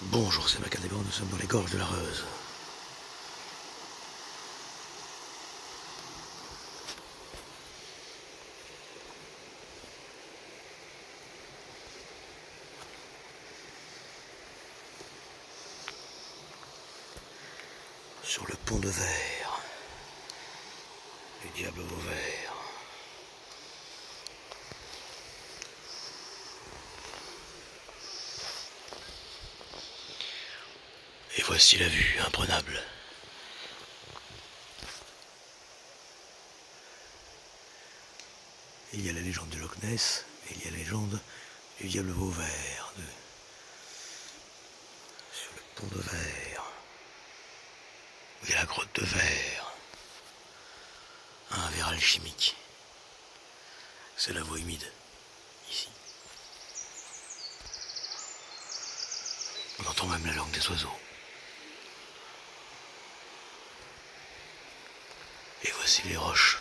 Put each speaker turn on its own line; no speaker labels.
Bonjour, c'est Macadéban, nous sommes dans les gorges de la Reuse. Sur le pont de verre, les diables Vauvert. Et voici la vue imprenable. Il y a la légende de Loch Ness, et il y a la légende du diable Vauvert. Sur le pont de verre, où il y a la grotte de verre. Un verre alchimique. C'est la voie humide, ici. On entend même la langue des oiseaux. Et voici les roches